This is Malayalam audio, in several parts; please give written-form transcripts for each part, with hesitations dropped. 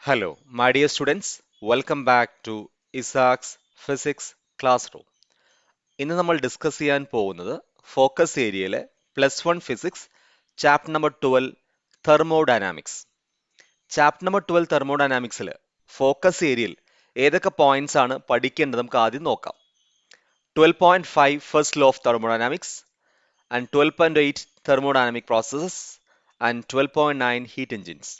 Hello, my dear students. Welcome back to Isaac's Physics Classroom. ഇന്ന് നമ്മൾ ഡിസ്കസ് ചെയ്യാൻ പോകുന്നത് ഫോക്കസ് ഏരിയയിലെ +1 physics chapter number 12 thermodynamics. Chapter number 12 തെർമോഡൈനാമിക്സിൽ ഫോക്കസ് ഏരിയയിൽ ഏതൊക്കെ പോയിന്റ്സ് ആണ് പഠിക്കേണ്ടത് നമുക്ക് ആദ്യം നോക്കാം. 12.5 first law of thermodynamics and 12.8 thermodynamic processes and 12.9 heat engines.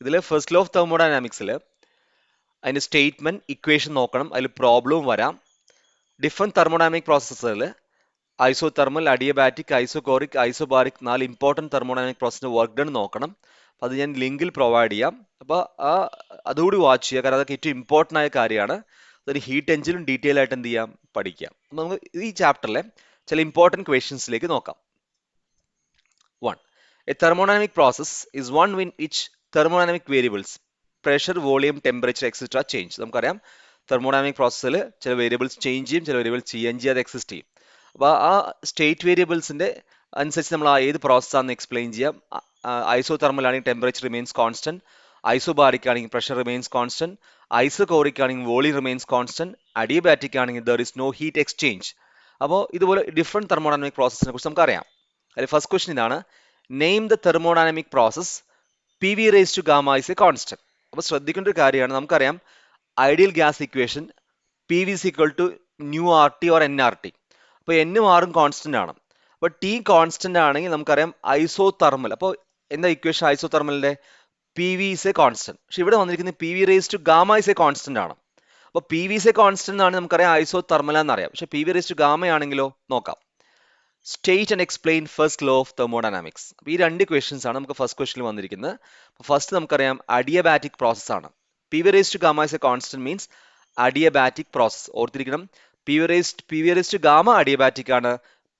ഇതിൽ ഫസ്റ്റ് ലോ ഓഫ് തെർമോഡൈനാമിക്സിൽ അതിൻ്റെ സ്റ്റേറ്റ്മെന്റ് ഇക്വേഷൻ നോക്കണം, അതിൽ പ്രോബ്ലവും വരാം. ഡിഫറെന്റ് തെർമോഡൈനാമിക് പ്രോസസ്സുകളിൽ isothermal, adiabatic, isochoric, isobaric 4 important thermodynamic പ്രോസസ്സിന്റെ വർക്ക് ഡൺ നോക്കണം. അപ്പോൾ അത് ഞാൻ ലിങ്കിൽ പ്രൊവൈഡ് ചെയ്യാം. അപ്പോൾ അതുകൂടി വാച്ച് ചെയ്യുക, കാരണം അതൊക്കെ ഏറ്റവും ഇമ്പോർട്ടൻ്റ് ആയ കാര്യമാണ്. അതൊരു ഹീറ്റ് എഞ്ചിനും ഡീറ്റെയിൽ ആയിട്ട് എന്ത് ചെയ്യാം, പഠിക്കാം. അപ്പോൾ നമുക്ക് ഈ ചാപ്റ്ററിലെ ചില ഇമ്പോർട്ടൻറ്റ് ക്വസ്റ്റ്യൻസിലേക്ക് നോക്കാം. 1. A thermodynamic process is one in which thermodynamic variables pressure, volume, temperature etcetera change. നമുക്കറിയാം തെർമോഡൈനാമിക് പ്രോസസ്സിൽ ചില വേരിയബിൾസ് ചേഞ്ച് ചെയ്യും, ചില വേരിയബിൾസ് ചെയ്യാൻ ചെയ്യാതെ എക്സിസ്റ്റ് ചെയ്യും. അപ്പോൾ ആ സ്റ്റേറ്റ് വേരിയബിൾസിന്റെ അനുസരിച്ച് നമ്മൾ ഏത് പ്രോസസ്സാണെന്ന് എക്സ്പ്ലെയിൻ ചെയ്യാം. ഐസോ തെർമൽ ആണെങ്കിൽ ടെമ്പറേച്ചർ റിമെയിൻസ് കോൺസ്റ്റന്റ്, ഐസോബാറിക് ആണെങ്കിൽ പ്രഷർ റിമെയിൻസ് കോൺസ്റ്റന്റ്, ഐസോകോറിക് ആണെങ്കിൽ വോളിയം റിമെയിൻസ് കോൺസ്റ്റന്റ്, അഡിയബാറ്റിക് ആണെങ്കിൽ there is no heat exchange. അപ്പോൾ ഇതുപോലെ ഡിഫറെന്റ് തെർമോഡൈനാമിക് പ്രോസസ്സിനെ കുറിച്ച് നമുക്കറിയാം. അതിൽ ഫസ്റ്റ് ക്വസ്റ്റ്യൻ ഇതാണ്: name the thermodynamic process P V raise to gamma is a constant. അപ്പോൾ ശ്രദ്ധിക്കേണ്ട ഒരു കാര്യമാണ്, നമുക്കറിയാം ideal gas equation P V is equal to nu R T or N R T. അപ്പോൾ എന്നും ആറും കോൺസ്റ്റന്റ് ആണ്. അപ്പോൾ ടി കോൺസ്റ്റന്റ് ആണെങ്കിൽ നമുക്കറിയാം ഐസോ തെർമൽ. അപ്പോൾ എന്താ ഇക്വേഷൻ ഐസോ തെർമലിന്റെ? P V is a constant. പക്ഷെ ഇവിടെ വന്നിരിക്കുന്നത് P V raise to gamma is a constant ആണ്. അപ്പോൾ P V is a constant ആണ് നമുക്കറിയാം ഐസോ തെർമൽ എന്നറിയാം. പക്ഷെ P V raise to gamma ആണെങ്കിലോ നോക്കാം. State and explain first law of thermodynamics. ഈ രണ്ട് ക്വസ്റ്റ്യൻസ് ആണ് നമുക്ക് ഫസ്റ്റ് ക്വസ്റ്റ്യനിൽ വന്നിരിക്കുന്നത്. ഫസ്റ്റ് നമുക്കറിയാം അഡിയബാറ്റിക് പ്രോസസ് ആണ്. P V raise to gamma is a constant means adiabatic process. ഓർത്തിരിക്കണം, P V raise to gamma adiabatic ആണ്,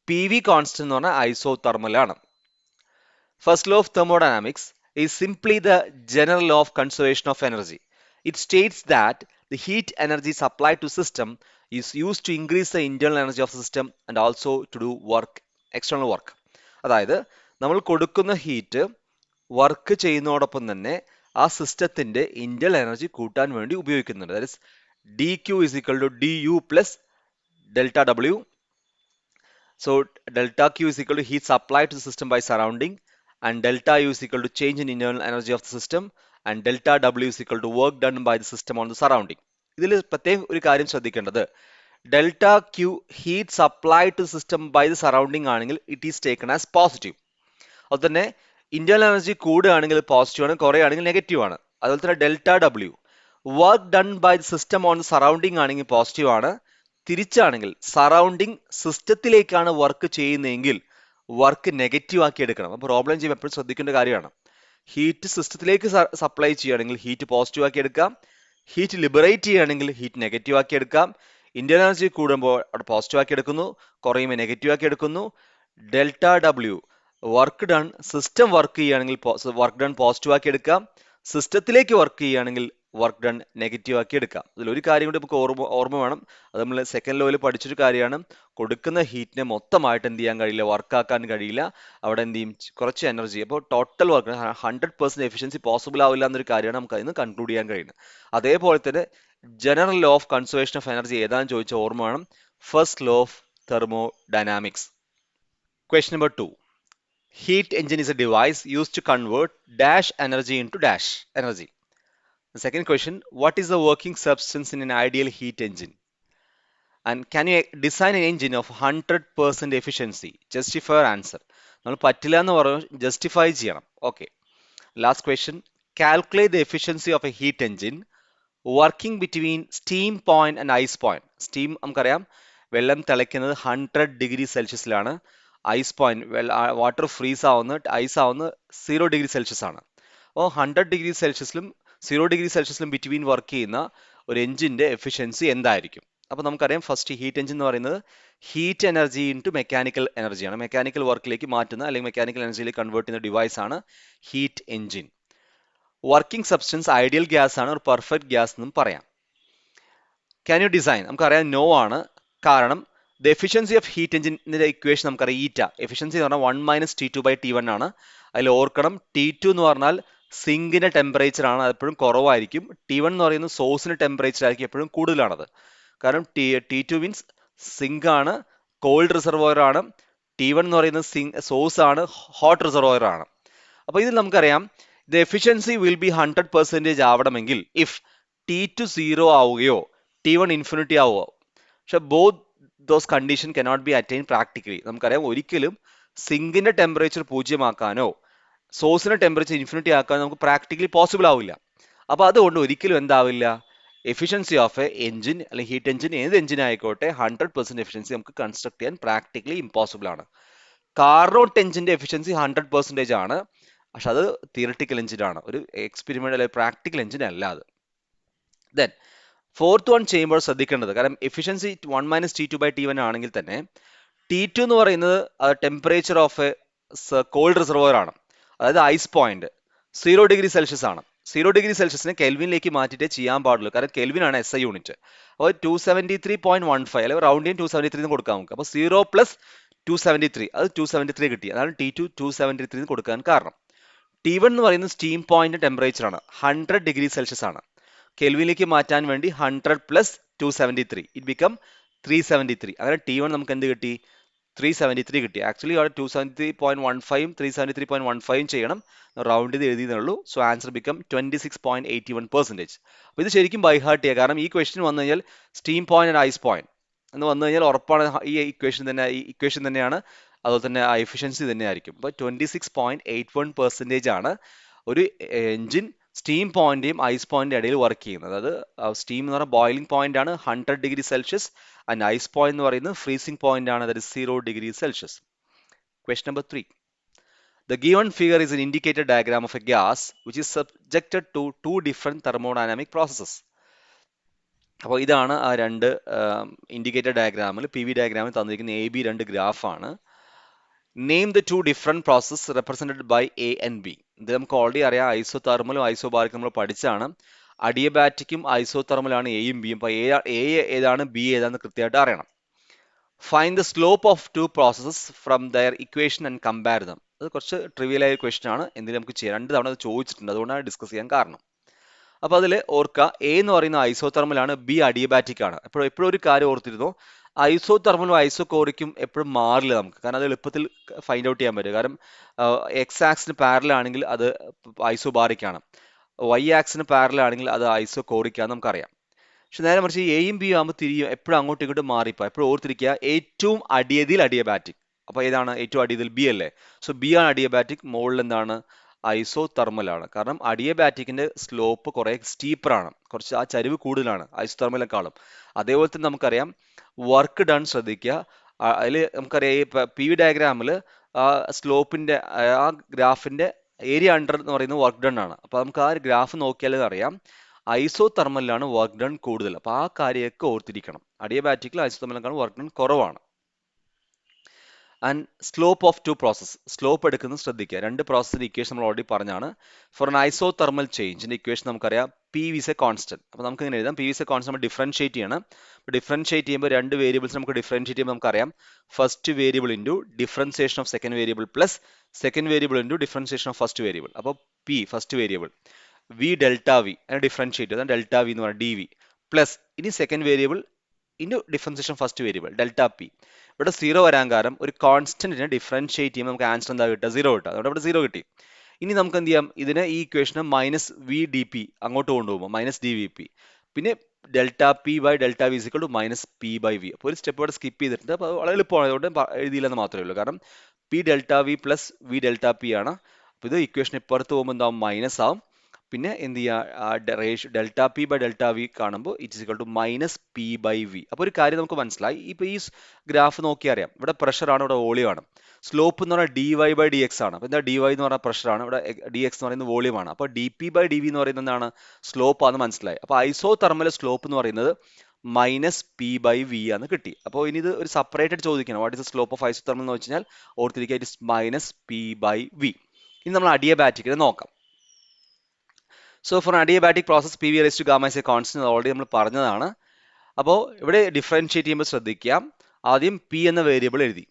പി വി കോൺസ്റ്റന്റ് എന്ന് പറഞ്ഞാൽ ഐസോ തെർമൽ ആണ്. First law of thermodynamics is simply the general law of conservation of energy. It states that the heat energy supplied to system is used to increase the internal energy of the system and also to do work, external work. അതായത് നമ്മൾ കൊടുക്കുന്ന ഹീറ്റ് വർക്ക് ചെയ്യുന്നതോടൊപ്പം തന്നെ ആ സിസ്റ്റത്തിന്റെ ഇന്റേണൽ എനർജി കൂട്ടാൻ വേണ്ടി ഉപയോഗിക്കുന്നുണ്ട്. That is D Q is equal to D U plus delta W. So delta Q is equal to heat supply to system by surrounding, and delta U is equal to change in internal energy of the system, and delta W is equal to work done by the system on the surrounding. ഇതിൽ പ്രത്യേകം ഒരു കാര്യം ശ്രദ്ധിക്കേണ്ടത്, delta Q heat supply to system by the surrounding ആണെങ്കിൽ it is taken as positive. അതുപോലെ തന്നെ ഇന്റേണൽ എനർജി കൂടുകയാണെങ്കിൽ പോസിറ്റീവ് ആണ്, കുറയുകയാണെങ്കിൽ നെഗറ്റീവ് ആണ്. അതുപോലെ തന്നെ delta W work done by the system on the surrounding ആണെങ്കിൽ പോസിറ്റീവ് ആണ്. തിരിച്ചാണെങ്കിൽ സറൗണ്ടിങ് സിസ്റ്റത്തിലേക്കാണ് വർക്ക് ചെയ്യുന്നതെങ്കിൽ വർക്ക് നെഗറ്റീവ് ആക്കി എടുക്കണം. അപ്പോൾ പ്രോബ്ലം ചെയ്യുമ്പോൾ എപ്പോഴും ശ്രദ്ധിക്കേണ്ട കാര്യമാണ്. ഹീറ്റ് സിസ്റ്റത്തിലേക്ക് സപ്ലൈ ചെയ്യുകയാണെങ്കിൽ ഹീറ്റ് പോസിറ്റീവ് ആക്കി എടുക്കാം, ഹീറ്റ് ലിബറേറ്റ് ചെയ്യുകയാണെങ്കിൽ ഹീറ്റ് നെഗറ്റീവ് ആക്കി എടുക്കാം. ഇന്റേണൽ എനർജി കൂടുമ്പോൾ അവിടെ പോസിറ്റീവ് ആക്കി എടുക്കുന്നു, കുറയുമ്പോൾ നെഗറ്റീവ് ആക്കി എടുക്കുന്നു. Delta W work done, system work ചെയ്യുകയാണെങ്കിൽ വർക്ക് ഡൺ പോസിറ്റീവ് ആക്കി എടുക്കാം, സിസ്റ്റത്തിലേക്ക് വർക്ക് ചെയ്യുകയാണെങ്കിൽ വർക്ക് ഡൺ നെഗറ്റീവ് ആക്കി എടുക്കാം. അതിലൊരു കാര്യം കൂടി നമുക്ക് ഓർമ്മ വേണം, അത് നമ്മൾ സെക്കൻഡ് ലെവലിൽ പഠിച്ചൊരു കാര്യമാണ്. കൊടുക്കുന്ന ഹീറ്റിനെ മൊത്തമായിട്ട് എന്ത് ചെയ്യാൻ കഴിയില്ല, വർക്കാക്കാൻ കഴിയില്ല. അവിടെ എന്ത് ചെയ്യും, കുറച്ച് എനർജി. അപ്പോൾ ടോട്ടൽ വർക്ക് 100% എഫിഷ്യൻസി പോസിബിൾ ആവില്ല എന്നൊരു കാര്യമാണ് നമുക്ക് അതിന് കൺക്ലൂഡ് ചെയ്യാൻ കഴിയുന്നത്. അതേപോലെ തന്നെ general law of conservation of energy ഏതാണെന്ന് ചോദിച്ച ഓർമ്മ വേണം, first law of thermodynamics. Question number 2. Heat engine is a device used to convert dash energy into dash energy. The second question, what is the working substance in an ideal heat engine? And can you design an engine of 100% efficiency? Justify your answer. നമ്മൾ പറ്റില്ല എന്ന് പറഞ്ഞു ജസ്റ്റിഫൈ ചെയ്യണം. Okay. Last question, calculate the efficiency of a heat engine working between steam point and ice point. Steam നമുക്കറിയാം വെള്ളം തിളയ്ക്കുന്നത് 100 ഡിഗ്രി സെൽഷ്യസിലാണ്. ഐസ് പോയിന്റ് വാട്ടർ ഫ്രീസ് ആവുന്നത്, ഐസ് ആവുന്നത് 0 ഡിഗ്രി സെൽഷ്യസ് ആണ്. അപ്പോൾ 100 ഡിഗ്രി സെൽഷ്യസിലും 0 ഡിഗ്രി സെൽഷ്യസിലും ബിറ്റ്വീൻ വർക്ക് ചെയ്യുന്ന ഒരു എഞ്ചിന്റെ എഫിഷ്യൻസി എന്തായിരിക്കും? അപ്പോൾ നമുക്കറിയാം ഫസ്റ്റ് ഹീറ്റ് എഞ്ചിൻ എന്ന് പറയുന്നത് ഹീറ്റ് എനർജി ഇൻറ്റു മെക്കാനിക്കൽ എനർജിയാണ്. മെക്കാനിക്കൽ വർക്കിലേക്ക് മാറ്റുന്ന അല്ലെങ്കിൽ മെക്കാനിക്കൽ എനർജിയിലേക്ക് കൺവേർട്ട് ചെയ്യുന്ന ഡിവൈസ് ആണ് heat engine. Working substance ideal gas ആണ്, ഒരു പെർഫെക്റ്റ് ഗ്യാസ് എന്നും പറയാം. Can you design? നമുക്കറിയാം നോ ആണ്. കാരണം ദ എഫിഷ്യൻസി ഓഫ് ഹീറ്റ് എഞ്ചിന്റെ ഇക്വേഷൻ നമുക്കറിയാം ഈറ്റ. എഫിഷ്യൻസി എന്ന് പറഞ്ഞാൽ 1 - T2/T1 ആണ്. അതിൽ ഓർക്കണം T2 എന്ന് പറഞ്ഞാൽ സിങ്കിന്റെ ടെമ്പറേച്ചർ ആണ് എപ്പോഴും കുറവായിരിക്കും. T1 എന്ന് പറയുന്നത് സോഴ്സിന്റെ ടെമ്പറേച്ചർ ആയിരിക്കും എപ്പോഴും കൂടുതലാണത്. കാരണം T2 മീൻസ് സിങ്ക് ആണ്, കോൾഡ് റിസർവോയർ ആണ്. T1 എന്ന് പറയുന്നത് സോഴ്സ് ആണ്, ഹോട്ട് റിസർവോയർ ആണ്. അപ്പൊ ഇതിൽ നമുക്കറിയാം ദ എഫിഷ്യൻസി വിൽ ബി 100% ആവണമെങ്കിൽ ഇഫ് T2 0 ആവുകയോ T1 ഇൻഫിനിറ്റി ആവുകയോ. പക്ഷെ both those condition cannot be attain practically. നമുക്കറിയാം ഒരിക്കലും സിങ്കിന്റെ ടെമ്പറേച്ചർ പൂജ്യമാക്കാനോ സോഴ്സിന്റെ ടെമ്പറേച്ചർ ഇൻഫിനിറ്റി ആക്കാനോ നമുക്ക് പ്രാക്ടിക്കലി പോസിബിൾ ആവില്ല. അപ്പൊ അതുകൊണ്ട് ഒരിക്കലും എന്താവില്ല, എഫിഷ്യൻസി ഓഫ് എ എഞ്ചിൻ അല്ലെങ്കിൽ ഹീറ്റ് എഞ്ചിൻ ഏത് എഞ്ചിൻ ആയിക്കോട്ടെ 100% എഫിഷ്യൻസി നമുക്ക് കൺസ്ട്രക്ട് ചെയ്യാൻ പ്രാക്ടിക്കലി ഇമ്പോസിബിൾ ആണ്. കാർനോട്ട് എഞ്ചിന്റെ എഫിഷ്യൻസി 100% ആണ്, പക്ഷെ അത് തിയറട്ടിക്കൽ എഞ്ചിൻ ആണ്, ഒരു എക്സ്പെരിമെന്റ് അല്ലെങ്കിൽ പ്രാക്ടിക്കൽ എഞ്ചിൻ അല്ല അത്. ദെൻ ഫോർത്ത് വൺ ചെയ്യുമ്പോൾ ശ്രദ്ധിക്കേണ്ടത്, കാരണം എഫിഷ്യൻസി 1 - T2/T1 ആണെങ്കിൽ തന്നെ T2 എന്ന് പറയുന്നത് temperature of a cold reservoir ആണ്. അതായത് ഐസ് പോയിന്റ് 0°C ആണ്. 0°C കെൽവിനിലേക്ക് മാറ്റിയിട്ടേ ചെയ്യാൻ പാടുള്ളൂ, കാരണം കെൽവിൻ ആണ് SI യൂണിറ്റ്. അപ്പോൾ 273.15 അല്ലെങ്കിൽ റൗണ്ട് ചെയ്യാൻ 273 എന്ന് കൊടുക്കാം നമുക്ക്. അപ്പോൾ 0 + 273 അത് 273 കിട്ടി. അതാണ് T2 273 എന്ന് കൊടുക്കാൻ കാരണം. T1 എന്ന് പറയുന്നത് സ്റ്റീം പോയിന്റ് ടെമ്പറേച്ചർ ആണ്, 100°C ആണ്. കെൽവിനിലേക്ക് മാറ്റാൻ വേണ്ടി 100 + 273 ഇറ്റ് ബിക്കം 373. അങ്ങനെ T1 നമുക്ക് എന്ത് കിട്ടി? 373 കിട്ടി. ആക്ച്വലി അവിടെ 273.15 373.15 ചെയ്യണം, റൗണ്ട് ചെയ്ത് എഴുതിയെന്നുള്ളൂ. So answer become 26.81%. അപ്പോൾ ഇത് ശരിക്കും ബൈ ഹാർട്ട് ചെയ്യുക, കാരണം ഈ ക്വസ്റ്റ്യൻ വന്നു കഴിഞ്ഞാൽ steam point and ice point എന്ന് വന്നു കഴിഞ്ഞാൽ ഉറപ്പാണ് ഈ ഇക്വേഷൻ തന്നെയാണ്, അതുപോലെ തന്നെ ആ എഫിഷ്യൻസി തന്നെയായിരിക്കും. അപ്പോൾ 26.81% ആണ് ഒരു എഞ്ചിൻ സ്റ്റീം പോയിന്റേയും ഐസ് പോയിന്റിന്റെ ഇടയിൽ വർക്ക് ചെയ്യുന്നത്. അതായത് സ്റ്റീം എന്ന് പറഞ്ഞാൽ ബോയിലിംഗ് പോയിന്റ് ആണ് 100°C ആൻഡ് ഐസ് പോയിന്റ് എന്ന് പറയുന്നത് ഫ്രീസിംഗ് പോയിന്റ് ആണ്, അതായത് 0°C. Question number 3. The given figure is an indicator diagram of a gas which is subjected to two different thermodynamic processes. അപ്പോൾ ഇതാണ് ആ രണ്ട് ഇൻഡിക്കേറ്റർ ഡയഗ്രാമിൽ, PV ഡയഗ്രാമിൽ തന്നിരിക്കുന്ന AB രണ്ട് ഗ്രാഫാണ്. Name the two different process represented by A and B. ഇത് നമുക്ക് ഓൾറെഡി അറിയാം, ഐസോതെർമലും ഐസോബാറിക്കും നമ്മൾ പഠിച്ചാണ്. അഡിയബാറ്റിക്കും ഐസോതെർമലാണ് എയും ബിയും. അപ്പോൾ എ ഏതാണ് ബി ഏതാണെന്ന് കൃത്യമായിട്ട് അറിയണം. Find the slope of two processes from their equation and compare them. അത് കുറച്ച് ട്രിവിയൽ ആയ ക്വസ്റ്റൻ ആണ്, എന്തിനും നമുക്ക് ചെയ്യാം. 2 തവണ അത് ചോദിച്ചിട്ടുണ്ട്, അതുകൊണ്ടാണ് ഡിസ്കസ് ചെയ്യാൻ കാരണം. അപ്പോൾ അതിൽ ഓർക്കുക, എ എന്ന് പറയുന്ന ഐസോതെർമലാണ്, ബി അഡിയബാറ്റിക് ആണ്. എപ്പോഴും ഒരു കാര്യം ഓർത്തിരുന്നു, ഐസോതെർമലും ഐസോകോറിക്കും എപ്പോഴും മാറില്ല നമുക്ക്, കാരണം അത് എളുപ്പത്തിൽ ഫൈൻഡ് ഔട്ട് ചെയ്യാൻ പറ്റും. കാരണം എക്സ് ആക്സിന് പാരലൽ ആണെങ്കിൽ അത് ഐസോബാറിക് ആണ്, വൈ ആക്സിന് പാരലൽ ആണെങ്കിൽ അത് ഐസോകോറിക് ആണ് നമുക്കറിയാം. പക്ഷെ നേരെ മറിച്ച് എയും ബിയും ആകുമ്പോൾ തിരിയും എപ്പോഴും അങ്ങോട്ടും ഇങ്ങോട്ടും മാറിപ്പോ. എപ്പോഴും ഓർത്തിരിക്കുക, ഏറ്റവും അടിയതിൽ അഡിയബാറ്റിക്. അപ്പോൾ ഏതാണ് ഏറ്റവും അടിയതിൽ? ബി അല്ലേ? സോ ബി ആണ് അഡിയബാറ്റിക്, മുകളിൽ എന്താണ്? ഐസോതെർമൽ ആണ്. കാരണം അഡിയബാറ്റിക്കിന്റെ സ്ലോപ്പ് കുറെ സ്റ്റീപ്പർ ആണ്, കുറച്ച് ആ ചരിവ് കൂടുതലാണ് ഐസോതെർമലിനെക്കാളും. അതേപോലെ തന്നെ നമുക്കറിയാം വർക്ക് ഡൺ ശ്രദ്ധിക്കുക. അതിൽ നമുക്കറിയാം ഈ PV ഡയഗ്രാമിൽ ആ സ്ലോപ്പിന്റെ ആ ഗ്രാഫിന്റെ ഏരിയ അണ്ടർ എന്ന് പറയുന്നത് വർക്ക് ഡൺ ആണ്. അപ്പൊ നമുക്ക് ആ ഗ്രാഫ് നോക്കിയാൽ അറിയാം ഐസോതെർമലിലാണ് വർക്ക് ഡൺ കൂടുതൽ. അപ്പൊ ആ കാര്യമൊക്കെ ഓർത്തിരിക്കണം. അഡിയബാറ്റിക്കിൽ ഐസോതെർമലിനെക്കാളും വർക്ക് ഡൺ കുറവാണ്. And slope of to process, slope എടുക്കുന്നത് ശ്രദ്ധിക്കുക. രണ്ട് പ്രോസസ്സിന്റെ ഇക്വേഷൻ നമ്മൾ ഓൾറെഡി പറഞ്ഞാണ്. ഫോർ എൻ ഐസോതെർമൽ ചേഞ്ചിന്റെ ഇക്വേഷൻ നമുക്കറിയാം P is a constant. അപ്പോൾ നമുക്ക് ഇങ്ങനെ എഴുതാം, P is a constant നമ്മൾ ഡിഫറൻഷിയേറ്റ് ചെയ്യണം. ഡിഫറൻഷിയേറ്റ് ചെയ്യുമ്പോൾ രണ്ട് വേരിയബിൾസ് നമുക്ക് ഡിഫറൻഷിയേറ്റ് ചെയ്യുമ്പോൾ നമുക്കറിയാം first variable into differentiation of second variable plus second variable into differentiation of first variable. അപ്പോൾ P first variable, V delta V അതിനെ ഡിഫറൻഷിയേറ്റ് ചെയ്താൽ ഡെൽറ്റ V എന്ന് പറഞ്ഞാൽ DV പ്ലസ് ഇനി second variable into differentiation first variable delta P. ഇവിടെ 0 വരാൻ കാരണം ഒരു കോൺസ്റ്റന്റിനെ ഡിഫറൻഷിയേറ്റ് ചെയ്യുമ്പോൾ നമുക്ക് ആൻസർ എന്താ കിട്ടുക? 0 കിട്ടുക. അതുകൊണ്ട് ഇവിടെ 0 കിട്ടി. ഇനി നമുക്ക് എന്ത് ചെയ്യാം, ഇതിനെ ഈ ഇക്വേഷന് -VdP അങ്ങോട്ട് കൊണ്ടുപോകുമ്പോൾ -dVP, പിന്നെ delta P by delta V is equal to -P/V. അപ്പോൾ ഒരു സ്റ്റെപ്പ് ഇവിടെ സ്കിപ്പ് ചെയ്തിട്ടുണ്ട്. അപ്പോൾ വളരെ എളുപ്പമാണ്, അതുകൊണ്ട് എഴുതിയില്ലെന്ന് മാത്രമേ ഉള്ളൂ. കാരണം P delta V plus V delta P ആണ്. അപ്പോൾ ഇത് ഇക്വേഷൻ ഇപ്പുറത്ത് പോകുമ്പോൾ എന്താവും? മൈനസ് ആവും. പിന്നെ എന്ത് ചെയ്യുക, delta P by delta V കാണുമ്പോൾ it is equal to -P/V. അപ്പോൾ ഒരു കാര്യം നമുക്ക് മനസ്സിലായി. ഇപ്പോൾ ഈ ഗ്രാഫ് നോക്കി അറിയാം, ഇവിടെ പ്രഷറാണ്, ഇവിടെ വോളിയം ആണ്. സ്ലോപ്പ് എന്ന് പറഞ്ഞാൽ dy/dx ആണ്. അപ്പോൾ എന്താ dy എന്ന് പറഞ്ഞാൽ പ്രഷറാണ്, ഇവിടെ dx എന്ന് പറയുന്നത് വോളിയം ആണ്. അപ്പോൾ dP/dV എന്ന് പറയുന്നത് എന്താണ്? സ്ലോപ്പ് ആണെന്ന് മനസ്സിലായി. അപ്പോൾ ഐസോതെർമൽ സ്ലോപ്പ് എന്ന് പറയുന്നത് -P/V ആണ് കിട്ടി. അപ്പോൾ ഇനി ഇത് ഒരു സെപ്പറേറ്റഡ് ചോദിക്കണം, what is the slope of isothermal എന്ന് വെച്ചാൽ ഓർത്തിരിക്കുക, ഇറ്റ് ഇസ് -P/V. ഇനി നമ്മൾ അഡിയബാറ്റിക്കിനെ നോക്കാം. So for adiabatic process PV raised to gamma is a constant, already നമ്മൾ പറഞ്ഞതാണ്. അപ്പോൾ ഇവിടെ ഡിഫറൻഷിയേറ്റ് ചെയ്യുമ്പോൾ ശ്രദ്ധിക്കാം, ആദ്യം P എന്ന വേരിയബിൾ എഴുതി.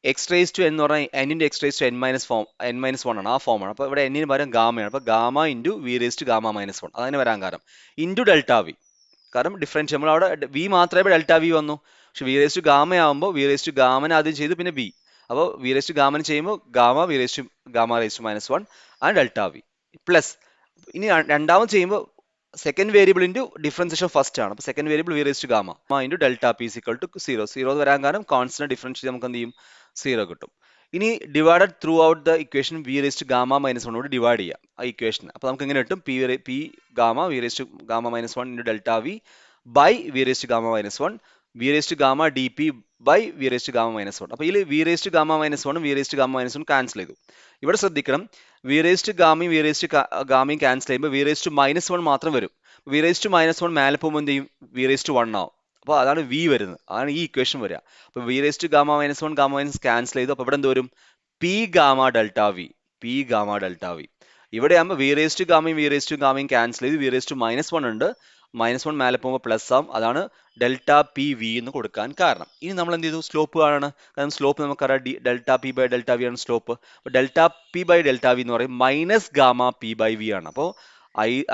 എക്സ് റേസ് ടു എന്ന് പറഞ്ഞാൽ n into X raise to n-1 ആണ്, ആ ഫോമാണ്. അപ്പോൾ ഇവിടെ എന്നിന് പകരം ഗാമയാണ്. അപ്പോൾ gamma into V raise to gamma minus 1 അതങ്ങനെ വരാൻ കാരണം ഇൻറ്റു ഡെൽറ്റ വി. കാരണം ഡിഫറൻഷ്യൽ നമ്മൾ അവിടെ വി മാത്രമേ ഡെൽറ്റ വി വന്നു. പക്ഷെ വി റേസ് ടു ഗാമ ആകുമ്പോൾ വി റേസ് ടു ഗാമനെ ആദ്യം ചെയ്തു പിന്നെ ബി. അപ്പോൾ വി റേസ് ടു ഗാമന് ചെയ്യുമ്പോൾ gamma V raise to gamma raise to minus 1 ആണ് ഡെൽറ്റ വി പ്ലസ്. ഇനി രണ്ടാമത് ചെയ്യുമ്പോൾ second variable into differentiation first ആണ്. അപ്പോൾ second variable V raise to gamma into delta P equal to 0 വരാൻ കാരണം കോൺസ്റ്റന്റ് ഡിഫറൻഷ്യൽ നമുക്ക് എന്ത് ചെയ്യും 0 കിട്ടും. ഇനി divided throughout the equation V raise to gamma minus 1 കൊണ്ട് ഡിവൈഡ് ചെയ്യാം ആ ഇക്വേഷൻ. അപ്പോൾ നമുക്ക് എങ്ങനെ കിട്ടും P gamma V raise to gamma minus 1 into delta V by V raise to gamma minus 1 V raise to gamma D P by V raise to gamma minus 1. അപ്പോൾ ഇതിൽ V raise to gamma minus 1 V raise to gamma minus 1 cancel ചെയ്തു. ഇവിടെ ശ്രദ്ധിക്കണം, വി റേസ് ടു ഗാമയും വി റേസ് ടു ഗാമയും ക്യാൻസൽ ചെയ്യുമ്പോൾ വി റേസ് ടു മൈനസ് 1 മാത്രം വരും. വി റേസ് ടു മൈനസ് 1 മേലെ പോകുമ്പോൾ എന്ത് ചെയ്യും വി റേസ് ടു 1 ആവും. അപ്പോൾ അതാണ് വി വരുന്നത്, അതാണ് ഈ ഇക്വേഷൻ വരിക. അപ്പോൾ V raise to gamma minus 1 gamma minus cancel ചെയ്തു. അപ്പോൾ ഇവിടെ എന്ത് വരും P gamma delta V, P gamma delta V. ഇവിടെ ആകുമ്പോൾ വി റേസ് ടു ഗാമയും ക്യാൻസൽ ചെയ്ത് വി റേസ് ടു മൈനസ് 1 ഉണ്ട്, മൈനസ് 1 മേലെ പോകുമ്പോൾ പ്ലസ് ആവും. അതാണ് ഡെൽറ്റ പി വി എന്ന് കൊടുക്കാൻ കാരണം. ഇനി നമ്മൾ എന്ത് ചെയ്തു സ്ലോപ്പ് കാണാണ്. കാരണം സ്ലോപ്പ് നമുക്കറിയാം delta P by delta V ആണ് സ്ലോപ്പ്. അപ്പോൾ delta P by delta V എന്ന് പറയും minus gamma P by V ആണ്. അപ്പോൾ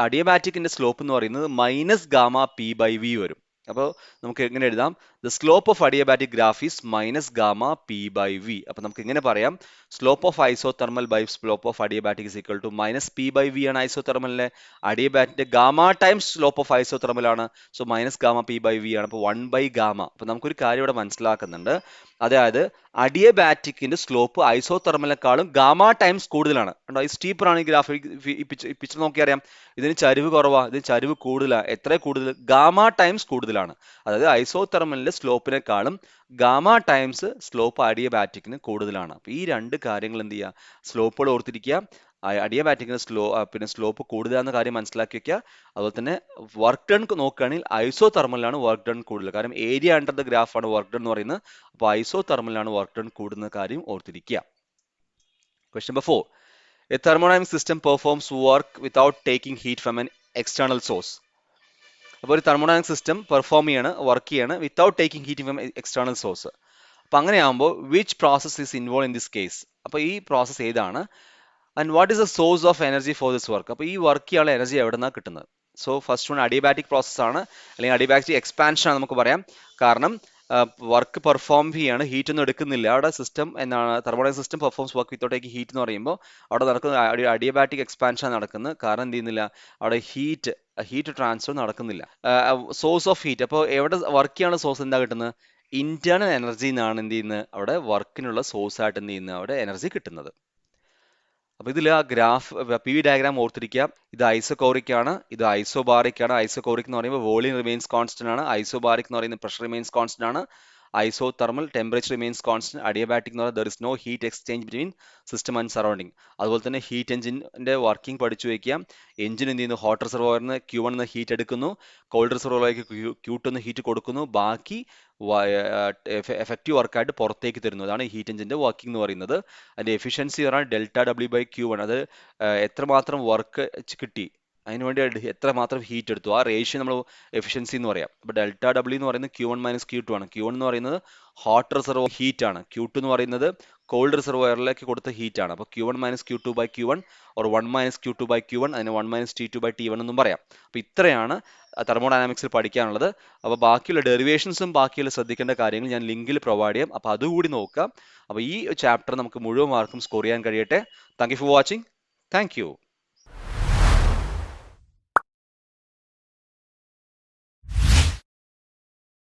അഡിയബാറ്റിക്കിന്റെ സ്ലോപ്പ് എന്ന് പറയുന്നത് minus gamma P by V വരും. അപ്പോൾ നമുക്ക് എങ്ങനെ എഴുതാം, the slope of adiabatic graph is minus gamma P by V. അപ്പോൾ നമുക്ക് എങ്ങനെ പറയാം, slope of isothermal by slope of adiabatic is equal to minus P by V ആണ് ഐസോതെർമലിലെ. അഡിയബാറ്റിന്റെ gamma times slope of isothermal ആണ്, so minus gamma P by V ആണ്. അപ്പോൾ 1 ബൈ ഗാമ. അപ്പോൾ നമുക്കൊരു കാര്യം ഇവിടെ മനസ്സിലാക്കുന്നുണ്ട്, അതായത് അഡിയബാറ്റിക്കിന്റെ സ്ലോപ്പ് ഐസോതെർമലിനെക്കാളും ഗാമ ടൈംസ് കൂടുതലാണ്. കണ്ടോ, ഈ സ്റ്റീപ്പർ ആണ് ഈ ഗ്രാഫ്. ഈ പിക്ചർ നോക്കി അറിയാം, ഇതിന് ചരിവ് കുറവാ, ഇതിന് ചരിവ് കൂടുതലാണ്. എത്ര കൂടുതൽ? ഗാമ ടൈംസ് കൂടുതലാണ്. അതായത് ഐസോതെർമലിന്റെ സ്ലോപ്പിനെക്കാളും ഗാമ ടൈംസ് സ്ലോപ്പ് അഡിയബാറ്റിക്കിന് കൂടുതലാണ്. അപ്പോൾ ഈ രണ്ട് കാര്യങ്ങൾ എന്ത് ചെയ്യുക, സ്ലോപ്പുകൾ ഓർത്തിരിക്കുക. അഡിയബാറ്റിക്കിന് പിന്നെ സ്ലോപ്പ് കൂടുതലാണെന്ന കാര്യം മനസ്സിലാക്കി വെക്കുക. അതുപോലെ തന്നെ വർക്ക് ഡൺ നോക്കുകയാണെങ്കിൽ ഐസോതെർമലിലാണ് വർക്ക് ഡൺ കൂടുതൽ. കാരണം ഏരിയ അണ്ടർ ദ ഗ്രാഫ് ആണ് വർക്ക് ഡൺ എന്ന് പറയുന്നത്. അപ്പോൾ ഐസോതെർമലിലാണ് വർക്ക് ഡൺ കൂടുന്ന കാര്യം ഓർത്തിരിക്കുക. Question number 4. A thermodynamic system performs work without taking heat from an external source. അപ്പോൾ ഒരു തെർമോഡൈനാമിക് സിസ്റ്റം പെർഫോം ചെയ്യാണ്, വർക്ക് ചെയ്യാണ് without taking heat from external source. അപ്പോൾ അങ്ങനെയാകുമ്പോൾ which process is involve in this case? അപ്പോൾ ഈ പ്രോസസ് ഏതാണ്? And what is the source of energy for this work? അപ്പോൾ ഈ വർക്ക് ചെയ്യാനുള്ള എനർജി എവിടെ നിന്നാണ് കിട്ടുന്നത്? So first one adiabatic process ആണ്, അല്ലെങ്കിൽ അഡിയബാറ്റിക് എക്സ്പാൻഷൻ ആണ് നമുക്ക് പറയാം. കാരണം വർക്ക് പെർഫോം ചെയ്യാണ്, ഹീറ്റ് ഒന്നും എടുക്കുന്നില്ല. അവിടെ സിസ്റ്റം എന്നാണ് thermodynamic system performs work without taking heat എന്ന് പറയുമ്പോൾ അവിടെ നടക്കുന്ന അഡിയബാറ്റിക് എക്സ്പാൻഷൻ നടക്കുന്നത്. കാരണം എന്ത് ചെയ്യുന്നില്ല, അവിടെ ഹീറ്റ് ട്രാൻസ്ഫർ നടക്കുന്നില്ല. സോഴ്സ് ഓഫ് ഹീറ്റ്, അപ്പോൾ എവിടെ വർക്ക് ചെയ്യാനുള്ള സോഴ്സ് എന്താ കിട്ടുന്നത്? ഇന്റേണൽ എനർജി എന്നാണ് എന്ത് ചെയ്യുന്നത്, അവിടെ വർക്കിനുള്ള സോഴ്സ് ആയിട്ട് എന്ത് ചെയ്യുന്നത്, അവിടെ എനർജി കിട്ടുന്നത്. അപ്പോൾ ഇതിൽ ആ ഗ്രാഫ് പി വി ഡയഗ്രാം ഓർത്തിരിക്കുക. ഇത് ഐസോകോറിക് ആണ്, ഇത് ഐസോബാറിക് ആണ്. ഐസോകോറിക് എന്ന് പറയുമ്പോൾ വോളിയം റിമെയിൻസ് കോൺസ്റ്റന്റ് ആണ്. ഐസോബാറിക് എന്ന് പറയുന്നത് പ്രഷർ റിമെയിൻസ് കോൺസ്റ്റന്റ് ആണ്. Isothermal temperature remains constant. Adiabatic എന്ന് പറഞ്ഞാൽ there is no heat exchange between system and surrounding. അതുപോലെ തന്നെ ഹീറ്റ് എഞ്ചിന്റെ വർക്കിംഗ് പഠിച്ചു വയ്ക്കുക. എഞ്ചിൻ എന്ത് ചെയ്യുന്നു, ഹോട്ട് റിസർവോയറിന് Q1 നിന്ന് ഹീറ്റ് എടുക്കുന്നു, കോൾഡ് റിസർവോയറിലേക്ക് Q2 നിന്ന് ഹീറ്റ് കൊടുക്കുന്നു, ബാക്കി എഫക്റ്റീവ് വർക്കായിട്ട് പുറത്തേക്ക് തരുന്നു. അതാണ് ഹീറ്റ് എഞ്ചിന്റെ വർക്കിംഗ് എന്ന് പറയുന്നത്. അതിന്റെ എഫിഷ്യൻസി പറഞ്ഞാൽ ഡെൽറ്റ ഡബ്ല്യു ബൈ Q1. അത് എത്രമാത്രം വർക്ക് കിട്ടി, അതിനുവേണ്ടി എത്രമാത്രം ഹീറ്റ് എടുത്തു, ആ റേഷ്യോ നമ്മൾ എഫിഷ്യൻസി എന്ന് പറയാം. അപ്പോൾ ഡെൽറ്റ ഡബ്ല്യു എന്ന് പറയുന്നത് Q1 മൈനസ് Q2 ആണ്. Q1 എന്ന് പറയുന്നത് ഹോട്ട് റിസർവോയർ ഹീറ്റ് ആണ്. Q2 എന്ന് പറയുന്നത് കോൾഡ് റിസർവോയറിലേക്ക് കൊടുത്ത ഹീറ്റ് ആണ്. അപ്പോൾ Q1 minus Q2 by Q1 or 1 minus Q2 by Q1, അതിന് 1 മൈനസ് T2 ബൈ T1 എന്നും പറയാം. അപ്പോൾ ഇത്രയാണ് തെർമോഡൈനാമിക്സിൽ പഠിക്കാനുള്ളത്. അപ്പോൾ ബാക്കിയുള്ള ഡെറിവേഷൻസും ബാക്കിയുള്ള ശ്രദ്ധിക്കേണ്ട കാര്യങ്ങൾ ഞാൻ ലിങ്കിൽ പ്രൊവൈഡ് ചെയ്യാം. അപ്പോൾ അതുകൂടി നോക്കാം. അപ്പോൾ ഈ ചാപ്റ്റർ നമുക്ക് മുഴുവൻ മാർക്കും സ്കോർ ചെയ്യാൻ കഴിയട്ടെ. Thank you for watching. Thank you.